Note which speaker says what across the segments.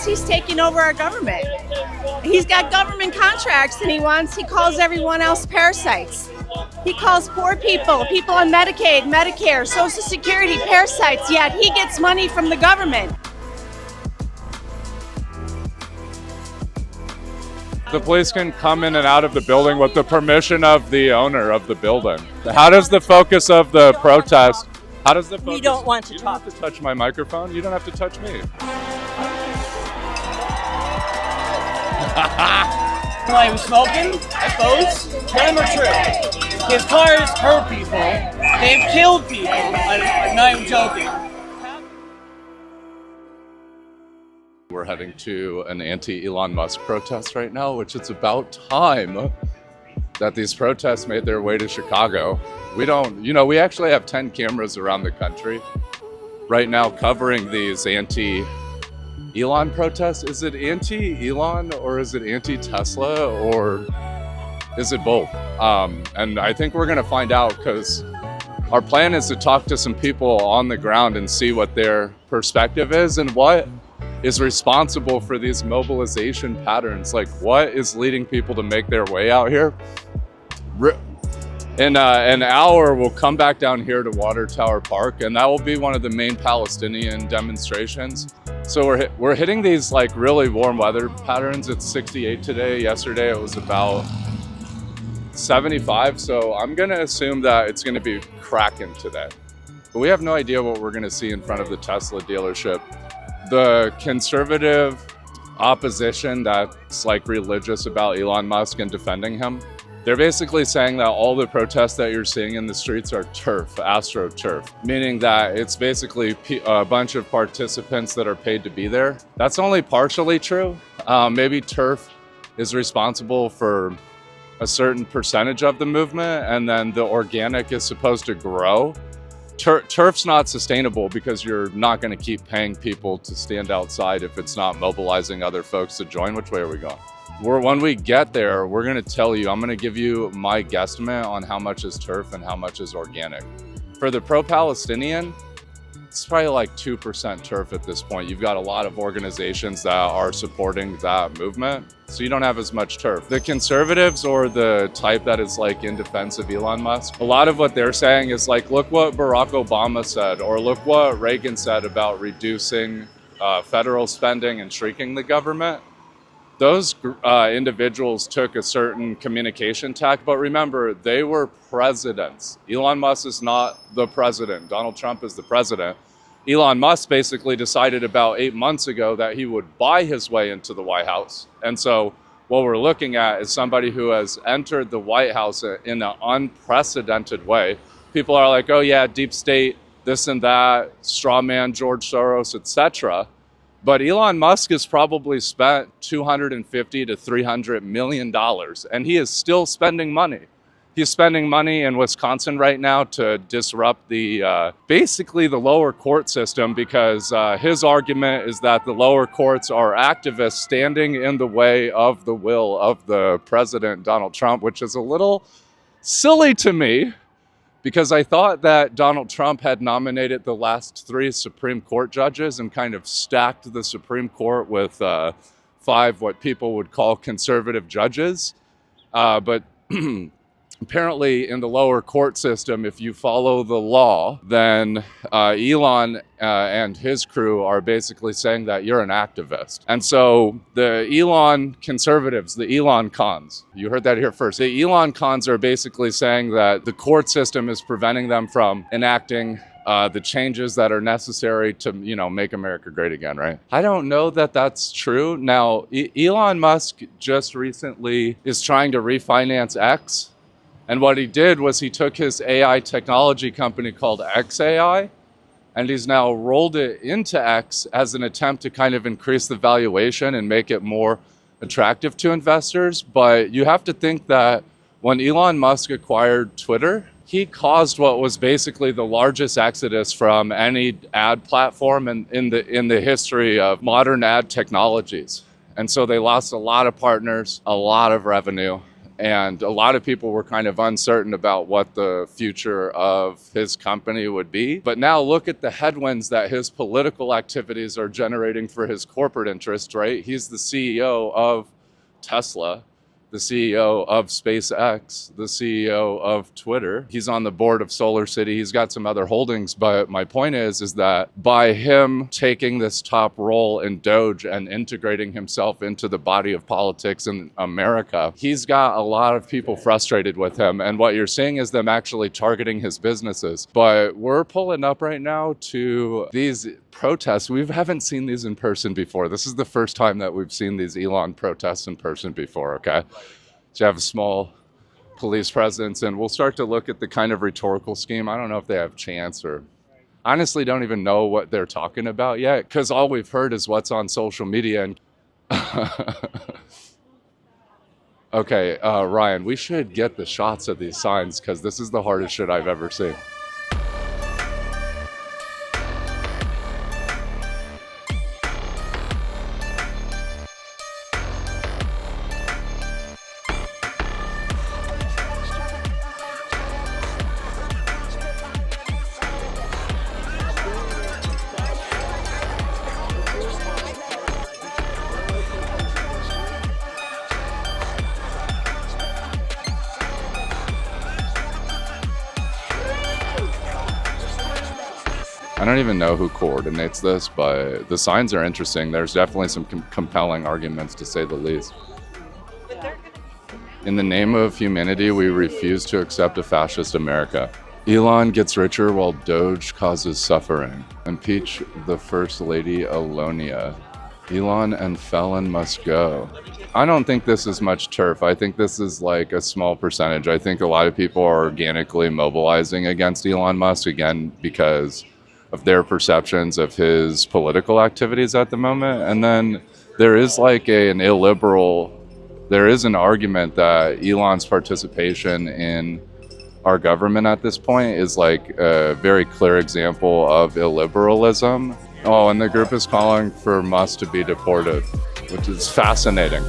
Speaker 1: wants, he's taking over our government. He's got government contracts and he calls everyone else parasites. He calls poor people, people on Medicaid, Medicare, Social Security, parasites, yet he gets money from the government.
Speaker 2: The police can come in and out of the building with the permission of the owner of the building. How does the focus of the protest,
Speaker 3: We don't want to
Speaker 2: You don't
Speaker 3: talk.
Speaker 2: have to touch my microphone. You don't have to touch me.
Speaker 4: While he was smoking, I suppose. None of them are true. His cars hurt people. They've killed people. I'm not even joking.
Speaker 2: We're heading to an anti-Elon Musk protest right now, which it's about time that these protests made their way to Chicago. We actually have 10 cameras around the country right now covering these anti-Elon protests. Is it anti-Elon or is it anti-Tesla or is it both? And I think we're gonna find out because our plan is to talk to some people on the ground and see what their perspective is and what is responsible for these mobilization patterns. Like what is leading people to make their way out here? In an hour, we'll come back down here to Water Tower Park, and that will be one of the main Palestinian demonstrations. So we're hitting these like really warm weather patterns. It's 68 today. Yesterday it was about 75. So I'm gonna assume that it's gonna be cracking today. But we have no idea what we're gonna see in front of the Tesla dealership. The conservative opposition that's like religious about Elon Musk and defending him, they're basically saying that all the protests that you're seeing in the streets are turf, astroturf, meaning that it's basically a bunch of participants that are paid to be there. That's only partially true. Maybe turf is responsible for a certain percentage of the movement, and then the organic is supposed to grow. Turf's not sustainable because you're not going to keep paying people to stand outside if it's not mobilizing other folks to join. Which way are we going? When we get there, we're going to tell you, I'm going to give you my guesstimate on how much is turf and how much is organic. For the pro-Palestinian, it's probably like 2% turf at this point. You've got a lot of organizations that are supporting that movement, so you don't have as much turf. The conservatives, or the type that is like in defense of Elon Musk, a lot of what they're saying is like, look what Barack Obama said, or look what Reagan said about reducing federal spending and shrinking the government. Those individuals took a certain communication tack, but remember, they were presidents. Elon Musk is not the president. Donald Trump is the president. Elon Musk basically decided about 8 months ago that he would buy his way into the White House. And so what we're looking at is somebody who has entered the White House in an unprecedented way. People are like, oh yeah, deep state, this and that, straw man, George Soros, etc. But Elon Musk has probably spent $250 to $300 million, and he is still spending money. He's spending money in Wisconsin right now to disrupt basically the lower court system, because his argument is that the lower courts are activists standing in the way of the will of the president, Donald Trump, which is a little silly to me, because I thought that Donald Trump had nominated the last 3 Supreme Court judges and kind of stacked the Supreme Court with 5 what people would call conservative judges. But apparently in the lower court system, if you follow the law, then Elon and his crew are basically saying that you're an activist. And so the Elon conservatives, the Elon cons, you heard that here first. The Elon cons are basically saying that the court system is preventing them from enacting the changes that are necessary to, make America great again, right? I don't know that that's true. Now, Elon Musk just recently is trying to refinance X. And what he did was he took his AI technology company called XAI, and he's now rolled it into X as an attempt to kind of increase the valuation and make it more attractive to investors. But you have to think that when Elon Musk acquired Twitter, he caused what was basically the largest exodus from any ad platform in the history of modern ad technologies. And so they lost a lot of partners, a lot of revenue. And a lot of people were kind of uncertain about what the future of his company would be. But now look at the headwinds that his political activities are generating for his corporate interests, right? He's the CEO of Tesla, the CEO of SpaceX, the CEO of Twitter. He's on the board of Solar City. He's got some other holdings. But my point is that by him taking this top role in Doge and integrating himself into the body of politics in America, he's got a lot of people frustrated with him. And what you're seeing is them actually targeting his businesses. But we're pulling up right now to these protests. We haven't seen these in person before. This is the first time that we've seen these Elon protests in person before, okay? So you have a small police presence, and we'll start to look at the kind of rhetorical scheme. I don't know if they have chance, or honestly don't even know what they're talking about yet, because all we've heard is what's on social media. And okay, Ryan, we should get the shots of these signs, because this is the hardest shit I've ever seen. I don't even know who coordinates this, but the signs are interesting. There's definitely some compelling arguments, to say the least. In the name of humanity, we refuse to accept a fascist America. Elon gets richer while Doge causes suffering. Impeach the First Lady Alonia. Elon and felon must go. I don't think this is much turf. I think this is like a small percentage. I think a lot of people are organically mobilizing against Elon Musk, again, because of their perceptions of his political activities at the moment. And then there is like there is an argument that Elon's participation in our government at this point is like a very clear example of illiberalism. Oh, and the group is calling for Musk to be deported, which is fascinating.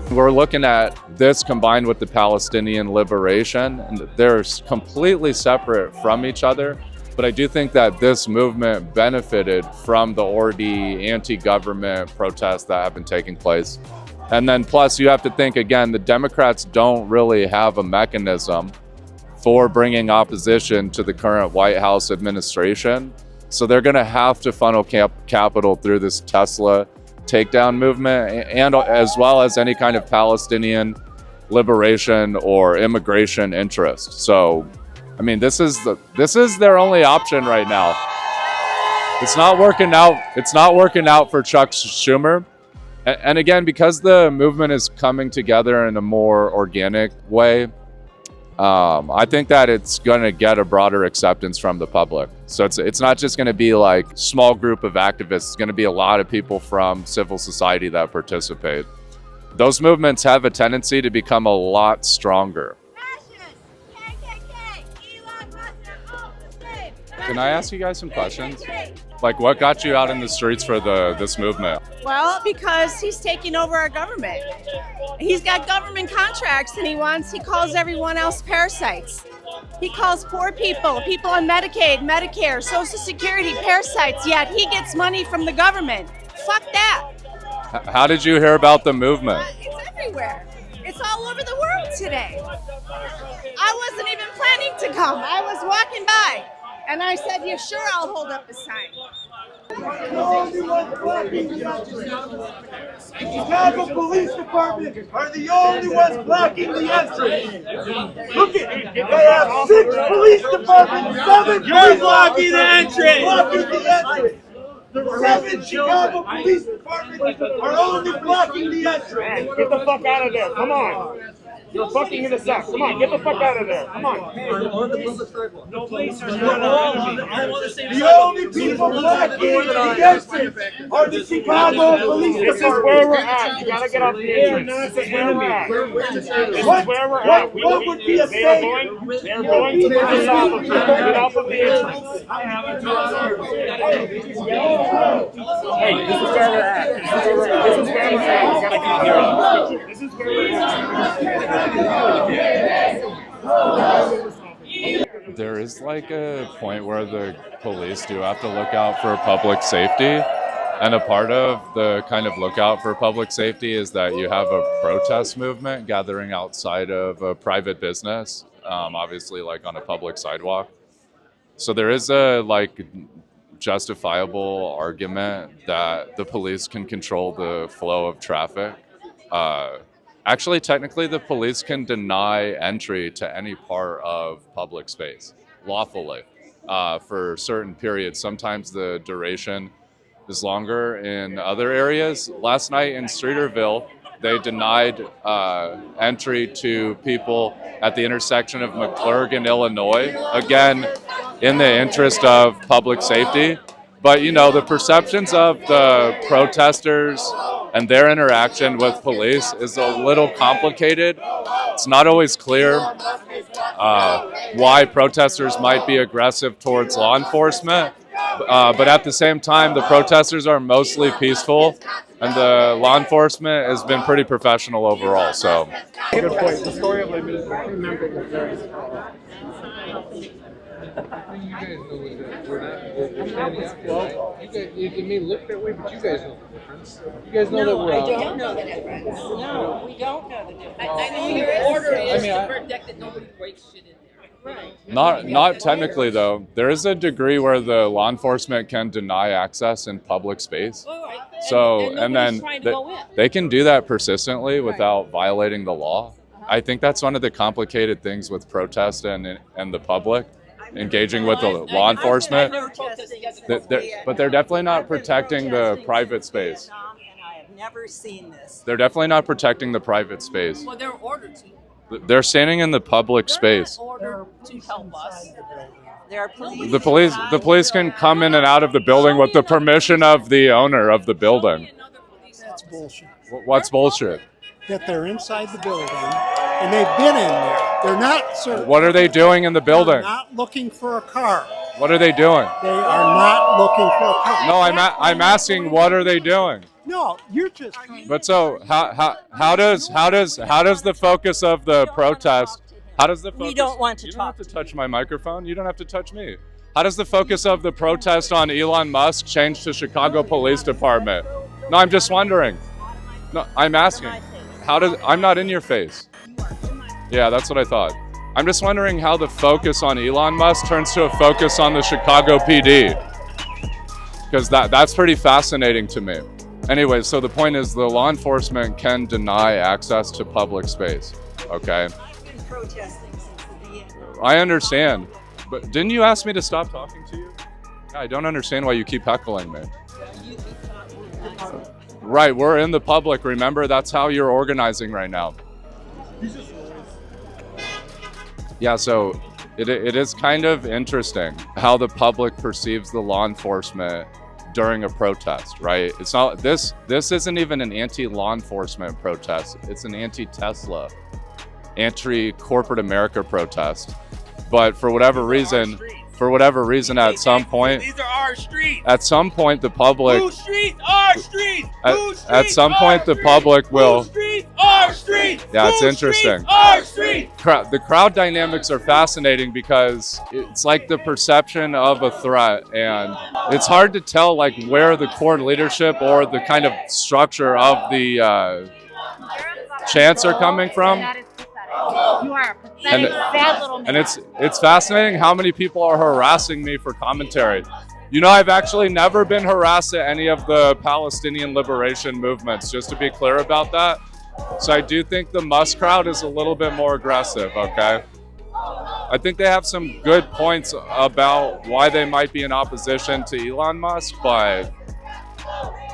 Speaker 2: We're looking at this combined with the Palestinian liberation, and they're completely separate from each other. But I do think that this movement benefited from the already anti-government protests that have been taking place. And then plus you have to think, again, the Democrats don't really have a mechanism for bringing opposition to the current White House administration. So they're going to have to funnel capital through this Tesla takedown movement, and as well as any kind of Palestinian liberation or immigration interest. So, I mean, this is their only option right now. It's not working out. It's not working out for Chuck Schumer. And again, because the movement is coming together in a more organic way, I think that it's going to get a broader acceptance from the public. So it's not just going to be like small group of activists. It's going to be a lot of people from civil society that participate. Those movements have a tendency to become a lot stronger. Can I ask you guys some questions? Like, what got you out in the streets for this movement?
Speaker 1: Well, because he's taking over our government. He's got government contracts, and he calls everyone else parasites. He calls poor people on Medicaid, Medicare, Social Security parasites, yet he gets money from the government. Fuck that.
Speaker 2: How did you hear about the movement?
Speaker 1: It's everywhere. It's all over the world today. I wasn't even planning to come. I was walking by, and I said, "Yeah, sure, I'll hold up the sign."
Speaker 3: The Chicago Police Department are the only ones blocking the entry. Look at, they have 6 police departments, 7
Speaker 4: You're blocking the entry.
Speaker 3: blocking the entry. The 7 Chicago Police Departments are only blocking the entry.
Speaker 5: Get the fuck out of there, come on. You're fucking in the sack. Come on, get the fuck out of there. Come on.
Speaker 3: The only people blocking against it are the Chicago Police
Speaker 5: This is
Speaker 3: Department.
Speaker 5: where we're at. You gotta get off the entrance. This is where we're at. This is where we're at.
Speaker 3: What would be a
Speaker 5: They are
Speaker 3: safe?
Speaker 5: going to push us off of here. Get off of the entrance. Hey, this is where we're at. This is where we're at. This is where we're at. You gotta get here. This is where we're at.
Speaker 2: There is like a point where the police do have to look out for public safety. And a part of the kind of lookout for public safety is that you have a protest movement gathering outside of a private business, obviously like on a public sidewalk. So there is a like justifiable argument that the police can control the flow of traffic. Actually, technically, the police can deny entry to any part of public space lawfully for certain periods. Sometimes the duration is longer in other areas. Last night in Streeterville, they denied entry to people at the intersection of McClurg and Illinois, again, in the interest of public safety. But, you know, the perceptions of the protesters and their interaction with police is a little complicated. It's not always clear why protesters might be aggressive towards law enforcement. But at the same time, the protesters are mostly peaceful, and the law enforcement has been pretty professional overall. So,
Speaker 5: Good point. The story of my member was very
Speaker 6: You guys know we're not standing out. Well, it may look that way, but you guys know the difference. You guys know that we're out.
Speaker 7: I don't know the difference. No, we don't know the difference.
Speaker 8: I know your order is to protect that nobody breaks shit in there. Right.
Speaker 2: not technically though. There is a degree where the law enforcement can deny access in public space.
Speaker 8: All right.
Speaker 2: So and
Speaker 8: nobody's
Speaker 2: then
Speaker 8: trying to go in.
Speaker 2: they can do that persistently without violating the law. I think that's one of the complicated things with protest and the public engaging with the law enforcement. But they're definitely not protecting the private space.
Speaker 7: And I have never seen this.
Speaker 2: They're definitely not protecting the private space.
Speaker 8: Well, they're ordered to.
Speaker 2: They're standing in the public space.
Speaker 8: They're not ordered to help us.
Speaker 7: There are police.
Speaker 2: The police can come in and out of the building with the permission of the owner of the building.
Speaker 8: That's
Speaker 9: bullshit.
Speaker 2: What's bullshit?
Speaker 9: That they're inside the building and they've been in there. They're not certain.
Speaker 2: What are they doing in the building?
Speaker 9: They're not looking for a car.
Speaker 2: What are they doing?
Speaker 9: They are not looking for a car.
Speaker 2: No, I'm asking what are they doing?
Speaker 9: No, you're just trying.
Speaker 2: But so how does the focus of the protest? How does the focus?
Speaker 7: We don't want to
Speaker 2: You don't
Speaker 7: talk.
Speaker 2: have to touch my microphone. You don't have to touch me. How does the focus of the protest on Elon Musk change to Chicago Police Department? No, I'm just wondering. No, I'm asking. I'm not in your face. Yeah, that's what I thought. I'm just wondering how the focus on Elon Musk turns to a focus on the Chicago PD. Because that's pretty fascinating to me. Anyway, so the point is the law enforcement can deny access to public space, okay?
Speaker 7: I've been protesting since the beginning.
Speaker 2: I understand, but didn't you ask me to stop talking to you? Yeah, I don't understand why you keep heckling me. Right, we're in the public, remember? That's how you're organizing right now. Yeah, so it is kind of interesting how the public perceives the law enforcement during a protest, right? It's not this isn't even an anti-law enforcement protest. It's an anti-Tesla, anti-corporate America protest. But for whatever reason, at some point,
Speaker 5: These are our streets.
Speaker 2: at some point the public,
Speaker 5: Whose streets? Our streets. Whose streets?
Speaker 2: at some point
Speaker 5: Our
Speaker 2: the
Speaker 5: streets.
Speaker 2: public will.
Speaker 5: Whose streets? Our streets.
Speaker 2: Yeah, it's
Speaker 5: Whose
Speaker 2: interesting.
Speaker 5: Streets? Our streets.
Speaker 2: The crowd dynamics are fascinating because it's like the perception of a threat, and it's hard to tell like where the core leadership or the kind of structure of the chants are coming from.
Speaker 1: You are a pathetic, sad little man.
Speaker 2: And it's fascinating how many people are harassing me for commentary. You know, I've actually never been harassed at any of the Palestinian liberation movements, just to be clear about that. So I do think the Musk crowd is a little bit more aggressive, okay? I think they have some good points about why they might be in opposition to Elon Musk, but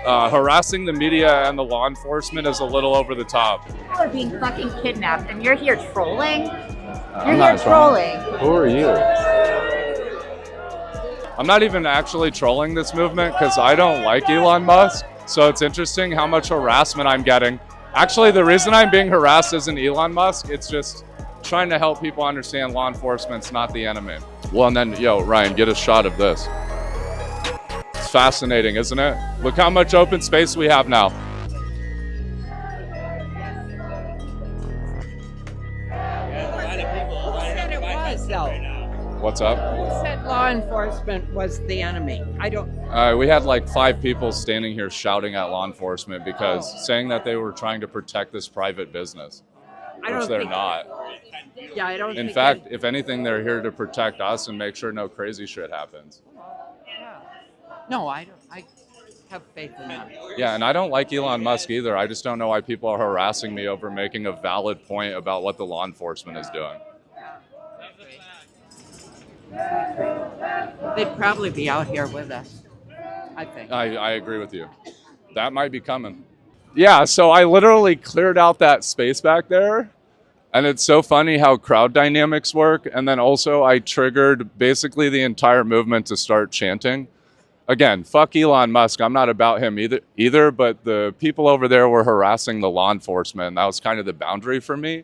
Speaker 2: Harassing the media and the law enforcement is a little over the top.
Speaker 10: People are being fucking kidnapped, and you're here trolling?
Speaker 2: I'm not
Speaker 10: trolling.
Speaker 2: Who are you? I'm not even actually trolling this movement because I don't like Elon Musk. So it's interesting how much harassment I'm getting. Actually, the reason I'm being harassed isn't Elon Musk. It's just trying to help people understand law enforcement's not the enemy. Well, and then, yo, Ryan, get a shot of this. It's fascinating, isn't it? Look how much open space we have now. What's up?
Speaker 11: Who said law enforcement was the enemy? I don't.
Speaker 2: We had like 5 people standing here shouting at law enforcement because saying that they were trying to protect this private business, which they're not.
Speaker 11: Yeah, I don't.
Speaker 2: In fact, if anything, they're here to protect us and make sure no crazy shit happens.
Speaker 11: No, I don't. I have faith in them.
Speaker 2: Yeah, and I don't like Elon Musk either. I just don't know why people are harassing me over making a valid point about what the law enforcement is doing.
Speaker 11: They'd probably be out here with us, I think.
Speaker 2: I agree with you. That might be coming. Yeah, so I literally cleared out that space back there. And it's so funny how crowd dynamics work. And then also I triggered basically the entire movement to start chanting. Again, fuck Elon Musk. I'm not about him either, but the people over there were harassing the law enforcement. And that was kind of the boundary for me.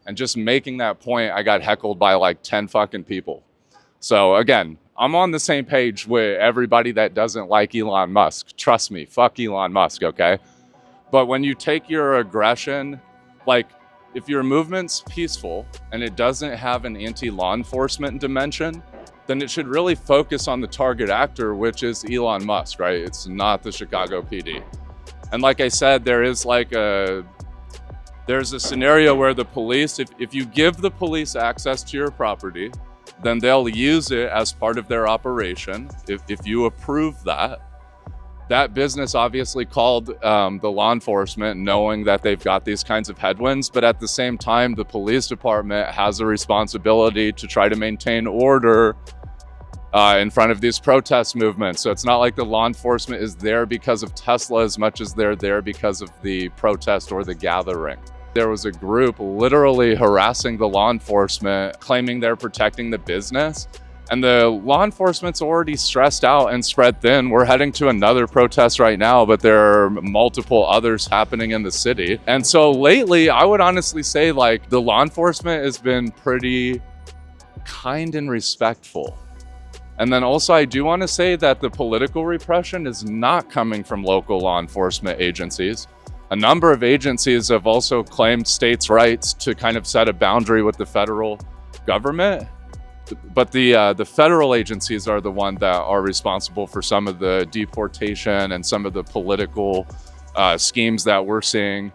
Speaker 2: And just making that point, I got heckled by like 10 fucking people. So again, I'm on the same page with everybody that doesn't like Elon Musk. Trust me, fuck Elon Musk, okay? But when you take your aggression, like if your movement's peaceful and it doesn't have an anti-law enforcement dimension, then it should really focus on the target actor, which is Elon Musk, right? It's not the Chicago PD. And like I said, there's a scenario where the police, if you give the police access to your property, then they'll use it as part of their operation. If you approve that business obviously called the law enforcement knowing that they've got these kinds of headwinds, but at the same time, the police department has a responsibility to try to maintain order in front of these protest movements. So it's not like the law enforcement is there because of Tesla as much as they're there because of the protest or the gathering. There was a group literally harassing the law enforcement, claiming they're protecting the business. And the law enforcement's already stressed out and spread thin. We're heading to another protest right now, but there are multiple others happening in the city. And so lately, I would honestly say like the law enforcement has been pretty kind and respectful. And then also I do want to say that the political repression is not coming from local law enforcement agencies. A number of agencies have also claimed states' rights to kind of set a boundary with the federal government. But the federal agencies are the ones that are responsible for some of the deportation and some of the political schemes that we're seeing.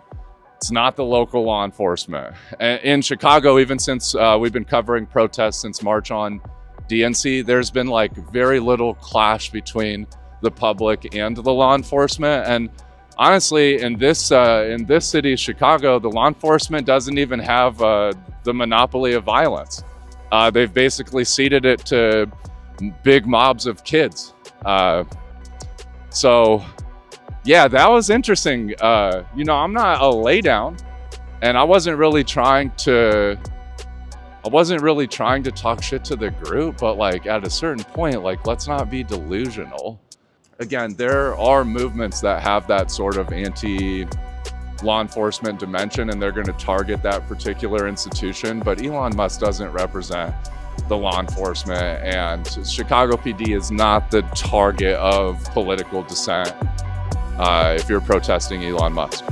Speaker 2: It's not the local law enforcement. In Chicago, even since we've been covering protests since March on DNC, there's been like very little clash between the public and the law enforcement. And honestly, in this city, Chicago, the law enforcement doesn't even have the monopoly of violence. They've basically ceded it to big mobs of kids. So yeah, that was interesting. I'm not a laydown, and I wasn't really trying to talk shit to the group, but like at a certain point, like let's not be delusional. Again, there are movements that have that sort of anti-law enforcement dimension, and they're going to target that particular institution. But Elon Musk doesn't represent the law enforcement, and Chicago PD is not the target of political dissent if you're protesting Elon Musk.